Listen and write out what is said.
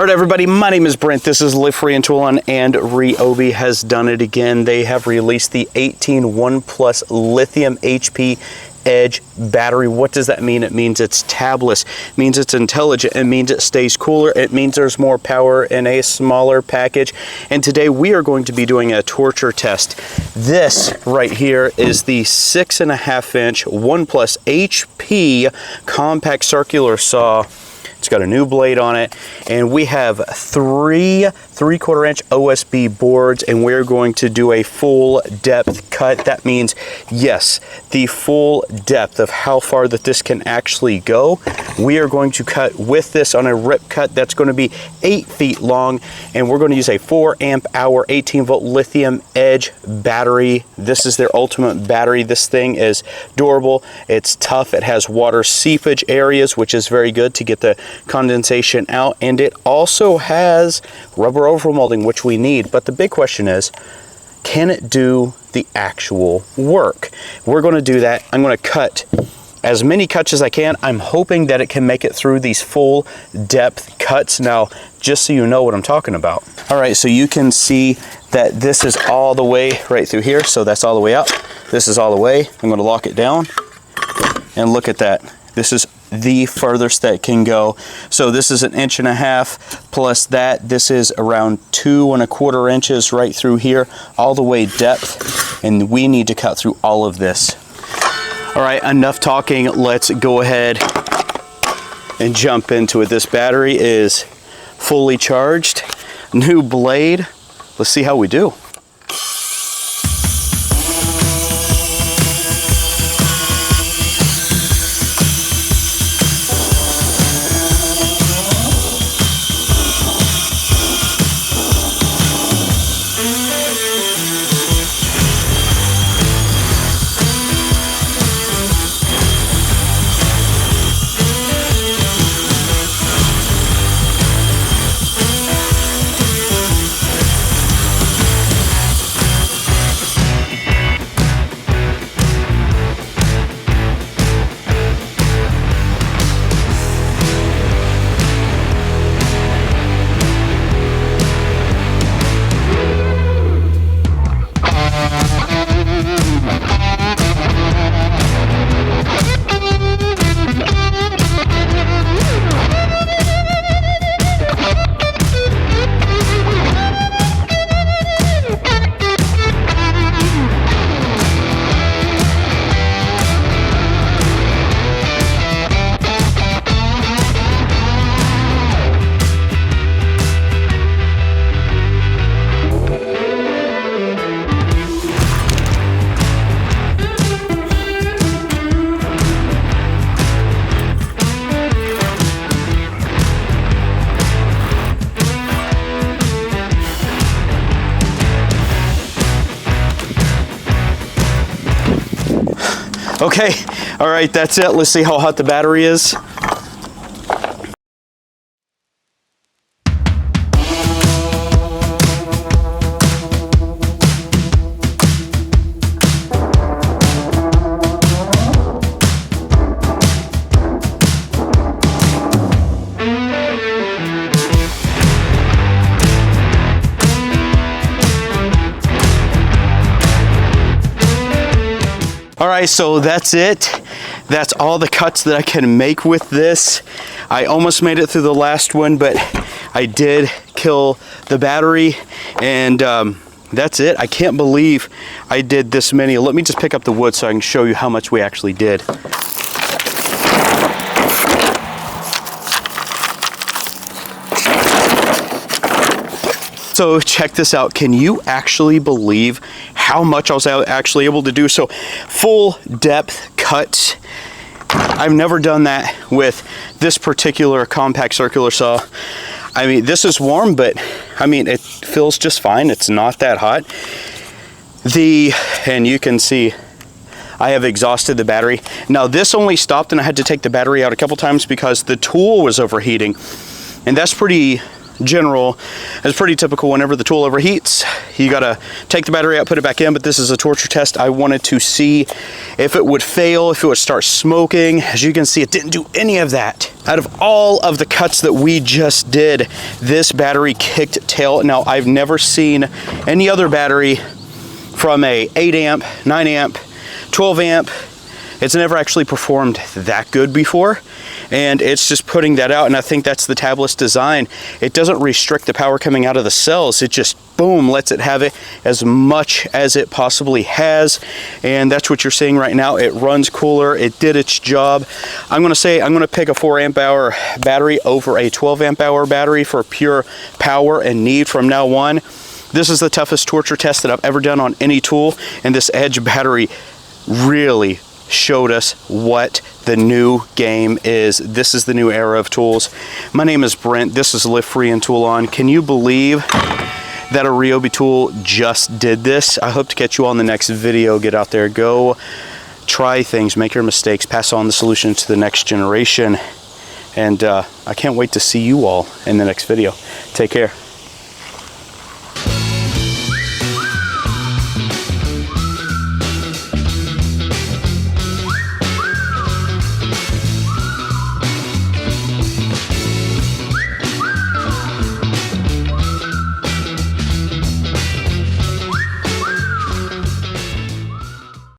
All right, everybody, my name is Brent. This is Live Free and Tool On, and Ryobi has done it again. They have released the 18 1 Plus Lithium HP Edge battery. What does that mean? It means it's tabless. It means it's intelligent. It means it stays cooler. It means there's more power in a smaller package. And today we are going to be doing a torture test. This right here is the 6.5-inch 1 Plus HP compact circular saw. It's got a new blade on it, and we have three 3/4-inch OSB boards, and we're going to do a full depth cut. That means, yes, the full depth of how far that this can actually go. We are going to cut with this on a rip cut that's going to be 8 feet long, and we're going to use a 4 amp hour 18-volt lithium edge battery. This is their ultimate battery. This thing is durable, it's tough, it has water seepage areas, which is very good to get the condensation out, and it also has rubber overmolding, which we need. But the big question is, can it do the actual work? We're going to do that. I'm going to cut as many cuts as I can. I'm hoping that it can make it through these full depth cuts. Now, just so you know what I'm talking about. All right, so you can see that this is all the way right through here. So that's all the way up. This is all the way. I'm going to lock it down, and look at that. This is the furthest that can go. So this is 1.5 inches plus that. This is around 2 1/4 inches right through here, all the way depth, and we need to cut through all of this. All right, enough talking. Let's go ahead and jump into it. This battery is fully charged, new blade. Let's see how we do. Okay, all right, that's it. Let's see how hot the battery is. All right, so that's it. That's all the cuts that I can make with this. I almost made it through the last one, but I did kill the battery, and that's it. I can't believe I did this many. Let me just pick up the wood so I can show you how much we actually did. So check this out. Can you actually believe how much I was actually able to do? So full depth cuts. I've never done that with this particular compact circular saw. I mean, this is warm, but I mean, it feels just fine. It's not that hot. And you can see I have exhausted the battery. Now this only stopped, and I had to take the battery out a couple times because the tool was overheating. And that's pretty general is pretty typical. Whenever the tool overheats, you gotta take the battery out, put it back in, but this is a torture test. I wanted to see if it would fail, if it would start smoking. As you can see, it didn't do any of that. Out of all of the cuts that we just did, this battery kicked tail. Now, I've never seen any other battery from a 8 amp, 9 amp, 12 amp. It's never actually performed that good before, and it's just putting that out. And I think that's the tabless design. It doesn't restrict the power coming out of the cells. It just, boom, lets it have it as much as it possibly has. And that's what you're seeing right now. It runs cooler. It did its job. I'm going to pick a 4 amp hour battery over a 12 amp hour battery for pure power and need from now on. This is the toughest torture test that I've ever done on any tool, and this Edge battery really showed us what the new game is. This is the new era of tools. My name is Brent. This is Live Free and Tool On. Can you believe that a Ryobi tool just did this? I hope to catch you all in the next video. Get out there, go try things, make your mistakes, pass on the solution to the next generation. And I can't wait to see you all in the next video. Take care.